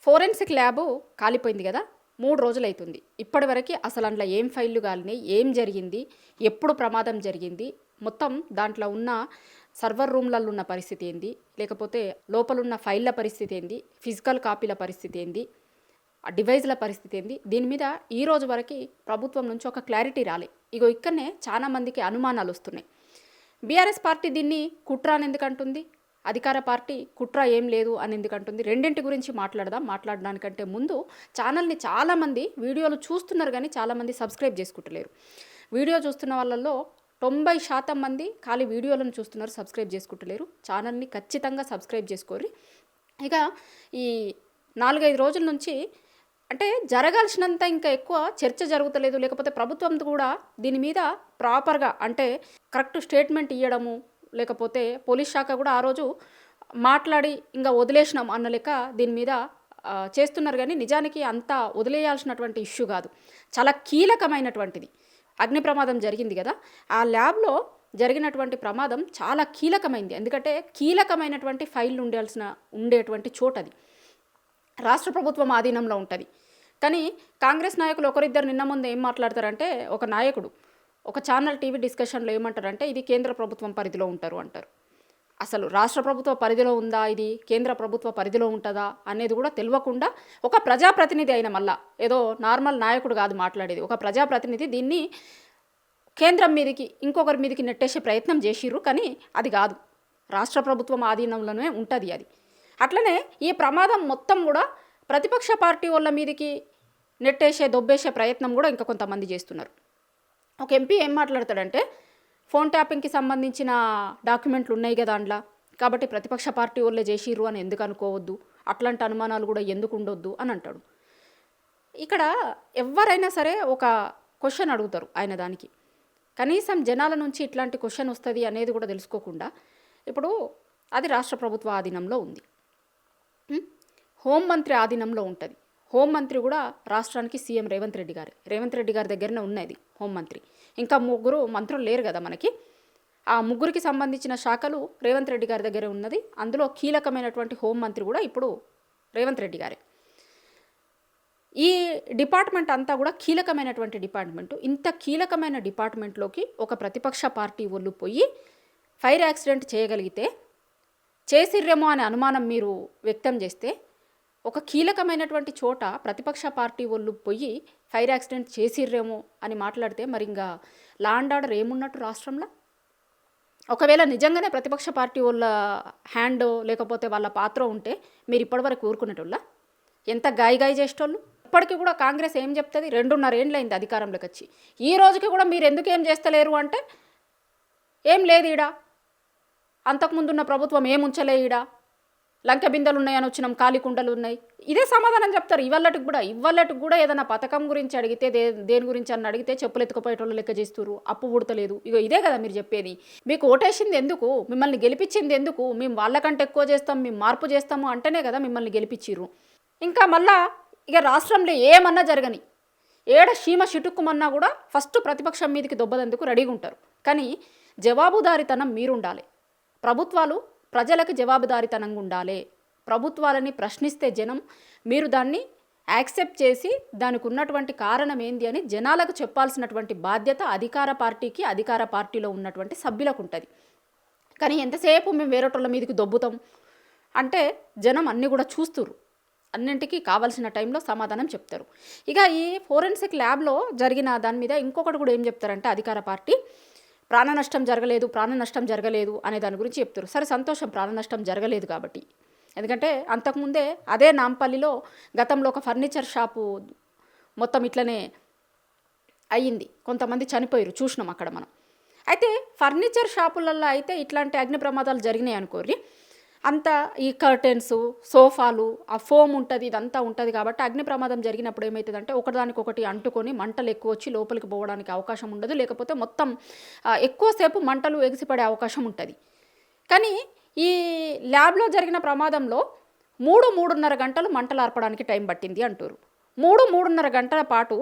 Forensic lab కాలిపోయింది కదా, 3 రోజులైతుంది. ఇప్పటివరకు అసలు అందులో ఏం ఫైళ్ళు కాలినాయి, ఏం జరిగింది, ఎప్పుడు ప్రమాదం జరిగింది, మొత్తం దాంట్లో ఉన్న సర్వర్ రూమ్లలో ఉన్న పరిస్థితి ఏంది, లేకపోతే లోపలున్న ఫైళ్ళ పరిస్థితి ఏంది, ఫిజికల్ కాపీల పరిస్థితి ఏంది, ఆ డివైజ్ల పరిస్థితి ఏంది, దీని మీద ఈ రోజు వరకు ప్రభుత్వం నుంచి ఒక క్లారిటీ రాలే. ఇగో ఇక్కడనే చాలా మందికి అనుమానాలు వస్తున్నాయి. బీఆర్ఎస్ పార్టీ దీన్ని కుట్ర అని ఎందుకంటుంది, అధికార పార్టీ కుట్ర ఏం లేదు అని ఎందుకంటుంది. రెండింటి గురించి మాట్లాడదాం. మాట్లాడడానికంటే ముందు ఛానల్ని చాలామంది వీడియోలు చూస్తున్నారు కానీ చాలామంది సబ్స్క్రైబ్ చేసుకుంటలేరు. వీడియో చూస్తున్న వాళ్ళల్లో 90% మంది ఖాళీ వీడియోలను చూస్తున్నారు, సబ్స్క్రైబ్ చేసుకుంటలేరు. ఛానల్ని ఖచ్చితంగా సబ్స్క్రైబ్ చేసుకోరు. ఇక ఈ 4-5 రోజుల నుంచి అంటే జరగాల్సినంత ఇంకా ఎక్కువ చర్చ జరుగుతలేదు, లేకపోతే ప్రభుత్వం కూడా దీని మీద ప్రాపర్గా అంటే కరెక్ట్ స్టేట్మెంట్ ఇవ్వడము, లేకపోతే పోలీస్ శాఖ కూడా ఆ రోజు మాట్లాడి ఇంకా వదిలేసినాం అన్న లెక్క దీని మీద చేస్తున్నారు. కానీ నిజానికి అంతా వదిలేయాల్సినటువంటి ఇష్యూ కాదు, చాలా కీలకమైనటువంటిది. అగ్ని ప్రమాదం జరిగింది కదా, ఆ ల్యాబ్లో జరిగినటువంటి ప్రమాదం చాలా కీలకమైంది. ఎందుకంటే కీలకమైనటువంటి ఫైళ్ళు ఉండేటువంటి చోటది రాష్ట్ర ప్రభుత్వం ఆధీనంలో ఉంటుంది. కానీ కాంగ్రెస్ నాయకులు ఒకరిద్దరు నిన్న ముందు ఏం మాట్లాడతారంటే, ఒక నాయకుడు ఒక ఛానల్ టీవీ డిస్కషన్లో ఏమంటారంటే ఇది కేంద్ర ప్రభుత్వం పరిధిలో ఉంటారు అంటారు. అసలు రాష్ట్ర ప్రభుత్వ పరిధిలో ఉందా, ఇది కేంద్ర ప్రభుత్వ పరిధిలో ఉంటుందా అనేది కూడా తెలియకుండా ఒక ప్రజాప్రతినిధి అయిన మళ్ళా ఏదో నార్మల్ నాయకుడు కాదు మాట్లాడేది, ఒక ప్రజాప్రతినిధి దీన్ని కేంద్రం మీదకి ఇంకొకరి మీదకి నెట్టేసే ప్రయత్నం చేసిర్రు. కానీ అది కాదు, రాష్ట్ర ప్రభుత్వం ఆధీనంలోనే ఉంటుంది అది. అట్లనే ఈ ప్రమాదం మొత్తం కూడా ప్రతిపక్ష పార్టీ వాళ్ళ మీదకి నెట్టేసే దొబ్బేసే ప్రయత్నం కూడా ఇంకా కొంతమంది చేస్తున్నారు. ఒక ఎంపీ ఏం మాట్లాడతాడంటే, ఫోన్ ట్యాపింగ్కి సంబంధించిన డాక్యుమెంట్లు ఉన్నాయి కదా దాంట్లో, కాబట్టి ప్రతిపక్ష పార్టీ వాళ్ళే చేసిర్రు అని ఎందుకు అనుకోవద్దు, అట్లాంటి అనుమానాలు కూడా ఎందుకు ఉండొద్దు అని అంటాడు. ఇక్కడ ఎవరైనా సరే ఒక క్వశ్చన్ అడుగుతారు ఆయన దానికి, కనీసం జనాల నుంచి ఇట్లాంటి క్వశ్చన్ వస్తుంది అనేది కూడా తెలుసుకోకుండా ఇప్పుడు అది రాష్ట్ర ప్రభుత్వ ఆధీనంలో ఉంది, హోంమంత్రి ఆధీనంలో ఉంటుంది. హోంమంత్రి కూడా రాష్ట్రానికి సీఎం రేవంత్ రెడ్డి గారి దగ్గరనే ఉన్నది హోంమంత్రి. ఇంకా 3 మంత్రులు లేరు కదా మనకి, ఆ 3కి సంబంధించిన శాఖలు రేవంత్ రెడ్డి గారి దగ్గరే ఉన్నది. అందులో కీలకమైనటువంటి హోంమంత్రి కూడా ఇప్పుడు రేవంత్ రెడ్డి గారే. ఈ డిపార్ట్మెంట్ అంతా కూడా కీలకమైనటువంటి డిపార్ట్మెంటు. ఇంత కీలకమైన డిపార్ట్మెంట్లోకి ఒక ప్రతిపక్ష పార్టీ వాళ్ళు పోయి ఫైర్ యాక్సిడెంట్ చేయగలిగితే, చేసిర్రేమో అనే అనుమానం మీరు వ్యక్తం చేస్తే, ఒక కీలకమైనటువంటి చోట ప్రతిపక్ష పార్టీ వాళ్ళు పోయి ఫైర్ యాక్సిడెంట్ చేసిర్రేమో అని మాట్లాడితే మరి ఇంకా లా అండ్ ఆర్డర్ ఏమున్నట్టు రాష్ట్రంలో? ఒకవేళ నిజంగానే ప్రతిపక్ష పార్టీ వాళ్ళ హ్యాండ్ లేకపోతే వాళ్ళ పాత్ర ఉంటే మీరు ఇప్పటివరకు ఊరుకునేటోళ్ళ? ఎంత గాయ చేసేటోళ్ళు? ఇప్పటికీ కూడా కాంగ్రెస్ ఏం చెప్తుంది, 2.5 ఏళ్ళైంది అధికారంలోకి వచ్చి, ఈ రోజుకి కూడా మీరు ఎందుకు ఏం చేస్తలేరు అంటే, ఏం లేదు ఈడ, అంతకుముందున్న ప్రభుత్వం ఏం ఉంచలే ఈడ, లంక బిందెలు ఉన్నాయని వచ్చినాం, ఖాళీ కుండలు ఉన్నాయి, ఇదే సమాధానం చెప్తారు. ఇవాళటికి కూడా ఏదైనా పథకం గురించి అడిగితే, దేని గురించి అన్న అడిగితే చెప్పులు ఎత్తుకుపోయేటోళ్ళు లెక్క చేస్తున్నారు, అప్పు పుడతలేదు. ఇదే కదా మీరు చెప్పేది. మీకు ఓటేసింది ఎందుకు, మిమ్మల్ని గెలిపించింది ఎందుకు, మేము వాళ్ళకంటే ఎక్కువ చేస్తాం, మేము మార్పు చేస్తాము అంటేనే కదా మిమ్మల్ని గెలిపించిర్రు. ఇంకా మళ్ళా ఇక రాష్ట్రంలో ఏమన్నా జరగని, ఏడ సీమ చిటుక్కుమన్నా కూడా ఫస్ట్ ప్రతిపక్షం మీదకి దొబ్బదందుకు రెడీగా ఉంటారు. కానీ జవాబుదారీతనం మీరుండాలి. ప్రభుత్వాలు ప్రజలకు జవాబుదారీతనంగా ఉండాలి. ప్రభుత్వాలని ప్రశ్నిస్తే జనం, మీరు దాన్ని యాక్సెప్ట్ చేసి దానికి ఉన్నటువంటి కారణం ఏంది అని జనాలకు చెప్పాల్సినటువంటి బాధ్యత అధికార పార్టీకి, అధికార పార్టీలో ఉన్నటువంటి సభ్యులకు ఉంటుంది. కానీ ఎంతసేపు మేము వేరేటోళ్ళ మీదకి దొబ్బుతాం అంటే జనం అన్నీ కూడా చూస్తురు, అన్నింటికి కావాల్సిన టైంలో సమాధానం చెప్తారు. ఇక ఈ ఫోరెన్సిక్ ల్యాబ్లో జరిగిన దాని మీద ఇంకొకటి కూడా ఏం చెప్తారంటే, అధికార పార్టీ ప్రాణ నష్టం జరగలేదు అనే దాని గురించి చెప్తారు. సరే సంతోషం, ప్రాణ నష్టం జరగలేదు కాబట్టి. ఎందుకంటే అంతకుముందే అదే నాంపల్లిలో గతంలో ఒక ఫర్నిచర్ షాపు మొత్తం ఇట్లనే అయ్యింది, కొంతమంది చనిపోయారు, చూసినాం అక్కడ మనం. అయితే ఫర్నిచర్ షాపులలో అయితే ఇట్లాంటి అగ్ని ప్రమాదాలు జరిగినాయి అనుకోర్రి, అంత ఈ కర్టెన్స్, సోఫాలు, ఆ ఫోమ్ ఉంటుంది, ఇదంతా ఉంటుంది కాబట్టి అగ్ని ప్రమాదం జరిగినప్పుడు ఏమవుతుందంటే ఒకదానికొకటి అంటుకొని మంటలు ఎక్కువ వచ్చి లోపలికి పోవడానికి అవకాశం ఉండదు, లేకపోతే మొత్తం ఎక్కువసేపు మంటలు ఎగిసిపడే అవకాశం ఉంటుంది. కానీ ఈ ల్యాబ్లో జరిగిన ప్రమాదంలో 3-3.5 గంటలు మంటలు ఆర్పడానికి టైం పట్టింది అంటారు. 3-3.5 గంటల పాటు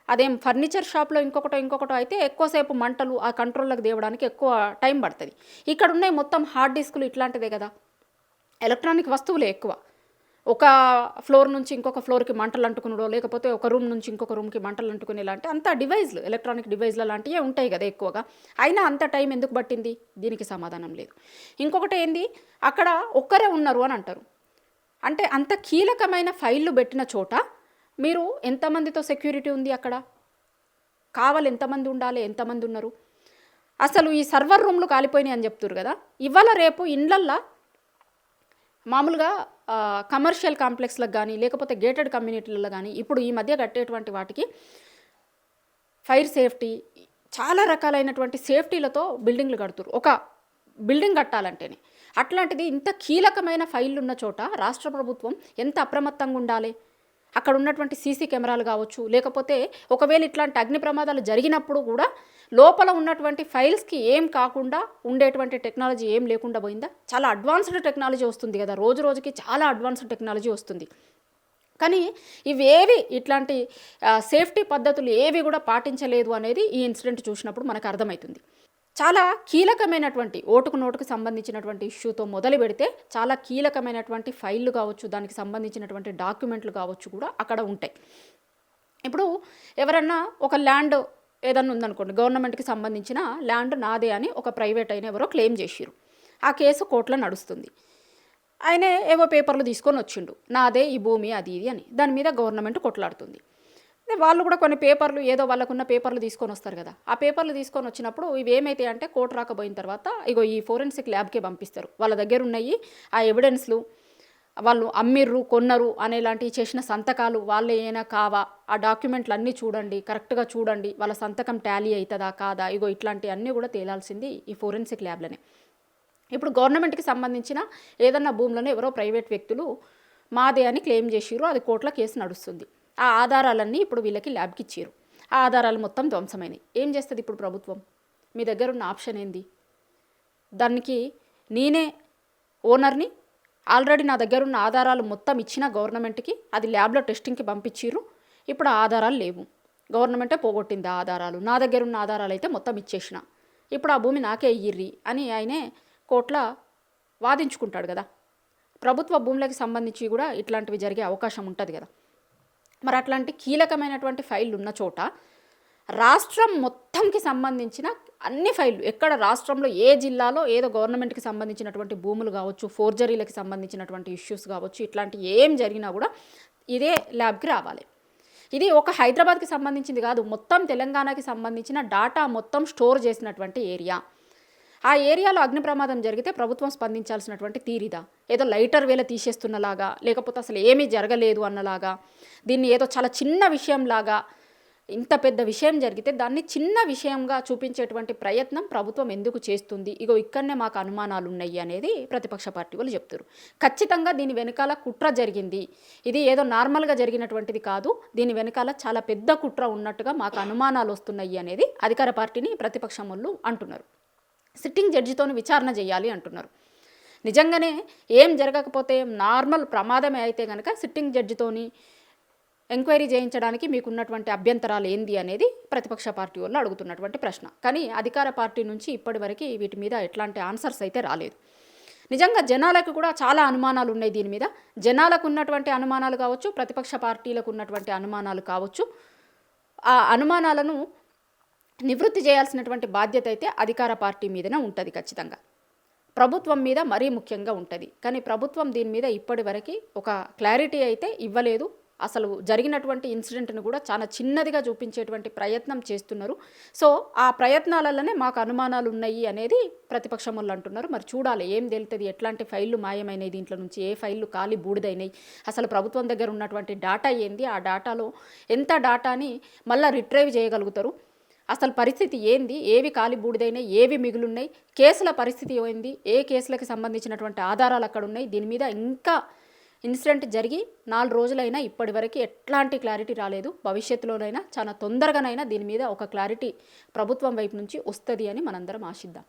అదేం ఫర్నిచర్ షాప్లో ఇంకొకటో అయితే ఎక్కువసేపు మంటలు ఆ కంట్రోల్లోకి తేవడానికి ఎక్కువ టైం పడుతుంది. ఇక్కడ ఉన్నాయి మొత్తం హార్డ్ డిస్కులు ఇట్లాంటిదే కదా, ఎలక్ట్రానిక్ వస్తువులే ఎక్కువ. ఒక ఫ్లోర్ నుంచి ఇంకొక ఫ్లోర్కి మంటలు అంటుకునడో, లేకపోతే ఒక రూమ్ నుంచి ఇంకొక రూమ్కి మంటలు అంటుకునేలాంటి అంత డివైజ్లు, ఎలక్ట్రానిక్ డివైజ్ల లాంటివే ఉంటాయి కదా ఎక్కువగా. అయినా అంత టైం ఎందుకు పట్టింది? దీనికి సమాధానం లేదు. ఇంకొకటి ఏంది, అక్కడ ఒక్కరే ఉన్నారు అని అంటారు. అంటే అంత కీలకమైన ఫైళ్ళు పెట్టిన చోట మీరు ఎంతమందితో సెక్యూరిటీ ఉంది అక్కడ? కావాలి ఎంతమంది ఉండాలి? ఎంతమంది ఉన్నారు? అసలు ఈ సర్వర్ రూమ్లు కాలిపోయినాయి అని చెప్తున్నారు కదా. ఇవాళ రేపు ఇండ్లల్లో మామూలుగా కమర్షియల్ కాంప్లెక్స్లకు కానీ, లేకపోతే గేటెడ్ కమ్యూనిటీలలో కానీ ఇప్పుడు ఈ మధ్య కట్టేటువంటి వాటికి ఫైర్ సేఫ్టీ, చాలా రకాలైనటువంటి సేఫ్టీలతో బిల్డింగ్లు కడుతున్నారు ఒక బిల్డింగ్ కట్టాలంటేనే. అట్లాంటిది ఇంత కీలకమైన ఫైళ్ళు ఉన్న చోట రాష్ట్ర ప్రభుత్వం ఎంత అప్రమత్తంగా ఉండాలి? అక్కడ ఉన్నటువంటి సీసీ కెమెరాలు కావచ్చు, లేకపోతే ఒకవేళ ఇట్లాంటి అగ్ని ప్రమాదాలు జరిగినప్పుడు కూడా లోపల ఉన్నటువంటి ఫైల్స్కి ఏం కాకుండా ఉండేటువంటి టెక్నాలజీ ఏం లేకుండా పోయిందా? చాలా అడ్వాన్స్డ్ టెక్నాలజీ వస్తుంది కదా, రోజు రోజుకి చాలా అడ్వాన్స్డ్ టెక్నాలజీ వస్తుంది. కానీ ఇవేవి ఇట్లాంటి సేఫ్టీ పద్ధతులు ఏవి కూడా పాటించలేదు అనేది ఈ ఇన్సిడెంట్ చూసినప్పుడు మనకు అర్థమవుతుంది. చాలా కీలకమైనటువంటి ఓటుకు నోటుకు సంబంధించినటువంటి ఇష్యూతో మొదలు పెడితే చాలా కీలకమైనటువంటి ఫైళ్ళు కావచ్చు, దానికి సంబంధించినటువంటి డాక్యుమెంట్లు కావచ్చు కూడా అక్కడ ఉంటాయి. ఇప్పుడు ఎవరన్నా ఒక ల్యాండ్ ఏదన్నా ఉందనుకోండి, గవర్నమెంట్కి సంబంధించిన ల్యాండ్ నాదే అని ఒక ప్రైవేట్ అయిన ఎవరో క్లెయిమ్ చేసిరు. ఆ కేసు కోర్టులో నడుస్తుంది. ఆయన ఏవో పేపర్లు తీసుకొని వచ్చిండు, నాదే ఈ భూమి అది ఇది అని. దాని మీద గవర్నమెంట్ కొట్లాడుతుంది. వాళ్ళు కూడా కొన్ని పేపర్లు ఏదో వాళ్ళకున్న పేపర్లు తీసుకొని వస్తారు కదా. ఆ పేపర్లు తీసుకొని వచ్చినప్పుడు ఇవి ఏమైతాయి అంటే కోర్టు రాకపోయిన తర్వాత ఇగో ఈ ఫోరెన్సిక్ ల్యాబ్కే పంపిస్తారు. వాళ్ళ దగ్గర ఉన్నాయి ఆ ఎవిడెన్స్లు, వాళ్ళు అమ్మిర్రు కొన్నరు అనేలాంటివి చేసిన సంతకాలు వాళ్ళే ఏమైనా కావా, ఆ డాక్యుమెంట్లు అన్నీ చూడండి, కరెక్ట్గా చూడండి, వాళ్ళ సంతకం టాలీ అవుతుందా కాదా, ఇగో ఇట్లాంటివన్నీ కూడా తేలాల్సింది ఈ ఫోరెన్సిక్ ల్యాబ్లనే. ఇప్పుడు గవర్నమెంట్కి సంబంధించిన ఏదన్నా భూములను ఎవరో ప్రైవేట్ వ్యక్తులు మాదే అని క్లెయిమ్ చేసిరు, అది కోర్టులో కేసు నడుస్తుంది. ఆ ఆధారాలన్నీ ఇప్పుడు వీళ్ళకి ల్యాబ్కి ఇచ్చారు. ఆ ఆధారాలు మొత్తం ధ్వంసమైనవి. ఏం చేస్తుంది ఇప్పుడు ప్రభుత్వం? మీ దగ్గర ఉన్న ఆప్షన్ ఏంది? దానికి నేనే ఓనర్ని, ఆల్రెడీ నా దగ్గర ఉన్న ఆధారాలు మొత్తం ఇచ్చిన గవర్నమెంట్కి, అది ల్యాబ్లో టెస్టింగ్కి పంపించిర్రు. ఇప్పుడు ఆ ఆధారాలు లేవు, గవర్నమెంటే పోగొట్టింది ఆ ఆధారాలు. నా దగ్గర ఉన్న ఆధారాలు అయితే మొత్తం ఇచ్చేసిన, ఇప్పుడు ఆ భూమి నాకే ఇయ్యిర్రి అని ఆయనే కోర్టులో వాదించుకుంటాడు కదా. ప్రభుత్వ భూములకు సంబంధించి కూడా ఇట్లాంటివి జరిగే అవకాశం ఉంటుంది కదా. మరి అట్లాంటి కీలకమైనటువంటి ఫైళ్ళు ఉన్న చోట రాష్ట్రం మొత్తంకి సంబంధించిన అన్ని ఫైళ్ళు, ఎక్కడ రాష్ట్రంలో ఏ జిల్లాలో ఏదో గవర్నమెంట్కి సంబంధించినటువంటి భూములు కావచ్చు, ఫోర్జరీలకు సంబంధించినటువంటి ఇష్యూస్ కావచ్చు, ఇట్లాంటి ఏం జరిగినా కూడా ఇదే ల్యాబ్కి రావాలి. ఇది ఒక హైదరాబాద్కి సంబంధించింది కాదు, మొత్తం తెలంగాణకి సంబంధించిన డాటా మొత్తం స్టోర్ చేసినటువంటి ఏరియా. ఆ ఏరియాలో అగ్ని ప్రమాదం జరిగితే ప్రభుత్వం స్పందించాల్సినటువంటి తీరిదా? ఏదో లైటర్ వేళ తీసేస్తున్నలాగా, లేకపోతే అసలు ఏమీ జరగలేదు అన్నలాగా, దీన్ని ఏదో చాలా చిన్న విషయంలాగా, ఇంత పెద్ద విషయం జరిగితే దాన్ని చిన్న విషయంగా చూపించేటువంటి ప్రయత్నం ప్రభుత్వం ఎందుకు చేస్తుంది? ఇగో ఇక్కడనే మాకు అనుమానాలు ఉన్నాయి అనేది ప్రతిపక్ష పార్టీ వాళ్ళు చెప్తారు. ఖచ్చితంగా దీని వెనకాల కుట్ర జరిగింది, ఇది ఏదో నార్మల్గా జరిగినటువంటిది కాదు, దీని వెనకాల చాలా పెద్ద కుట్ర ఉన్నట్టుగా మాకు అనుమానాలు వస్తున్నాయి అనేది అధికార పార్టీని ప్రతిపక్షం వాళ్ళు అంటున్నారు. సిట్టింగ్ జడ్జితోని విచారణ చేయాలి అంటున్నారు. నిజంగానే ఏం జరగకపోతే నార్మల్ ప్రమాదమే అయితే కనుక సిట్టింగ్ జడ్జితోని ఎంక్వైరీ చేయించడానికి మీకున్నటువంటి అభ్యంతరాలు ఏంది అనేది ప్రతిపక్ష పార్టీ వాళ్ళు అడుగుతున్నటువంటి ప్రశ్న. కానీ అధికార పార్టీ నుంచి ఇప్పటివరకు వీటి మీద ఎట్లాంటి ఆన్సర్స్ అయితే రాలేదు. నిజంగా జనాలకు కూడా చాలా అనుమానాలు ఉన్నాయి దీని మీద. జనాలకు ఉన్నటువంటి అనుమానాలు కావచ్చు, ప్రతిపక్ష పార్టీలకు ఉన్నటువంటి అనుమానాలు కావచ్చు, ఆ అనుమానాలను నివృత్తి చేయాల్సినటువంటి బాధ్యత అయితే అధికార పార్టీ మీదనే ఉంటుంది ఖచ్చితంగా. ప్రభుత్వం మీద మరీ ముఖ్యంగా ఉంటుంది. కానీ ప్రభుత్వం దీని మీద ఇప్పటివరకు ఒక క్లారిటీ అయితే ఇవ్వలేదు. అసలు జరిగినటువంటి ఇన్సిడెంట్ను కూడా చాలా చిన్నదిగా చూపించేటువంటి ప్రయత్నం చేస్తున్నారు. సో ఆ ప్రయత్నాలలోనే మాకు అనుమానాలు ఉన్నాయి అనేది ప్రతిపక్షం వాళ్ళు అంటున్నారు. మరి చూడాలి ఏం తేలుతుంది, ఎట్లాంటి ఫైళ్ళు మాయమైనవి, దీంట్లో నుంచి ఏ ఫైళ్ళు ఖాళీ బూడిదైనాయి, అసలు ప్రభుత్వం దగ్గర ఉన్నటువంటి డాటా ఏంది, ఆ డాటాలో ఎంత డాటాని మళ్ళీ రిట్రైవ్ చేయగలుగుతారు, అసలు పరిస్థితి ఏంది, ఏవి ఖాళీ బూడిదైనాయి, ఏవి మిగులున్నాయి, కేసుల పరిస్థితి ఏంది, ఏ కేసులకు సంబంధించినటువంటి ఆధారాలు అక్కడ ఉన్నాయి. దీని మీద ఇంకా ఇన్సిడెంట్ జరిగి 4 రోజులైనా ఇప్పటివరకు ఎట్లాంటి క్లారిటీ రాలేదు. భవిష్యత్తులోనైనా చాలా తొందరగానైనా దీని మీద ఒక క్లారిటీ ప్రభుత్వం వైపు నుంచి వస్తుంది అని మనందరం ఆశిద్దాం.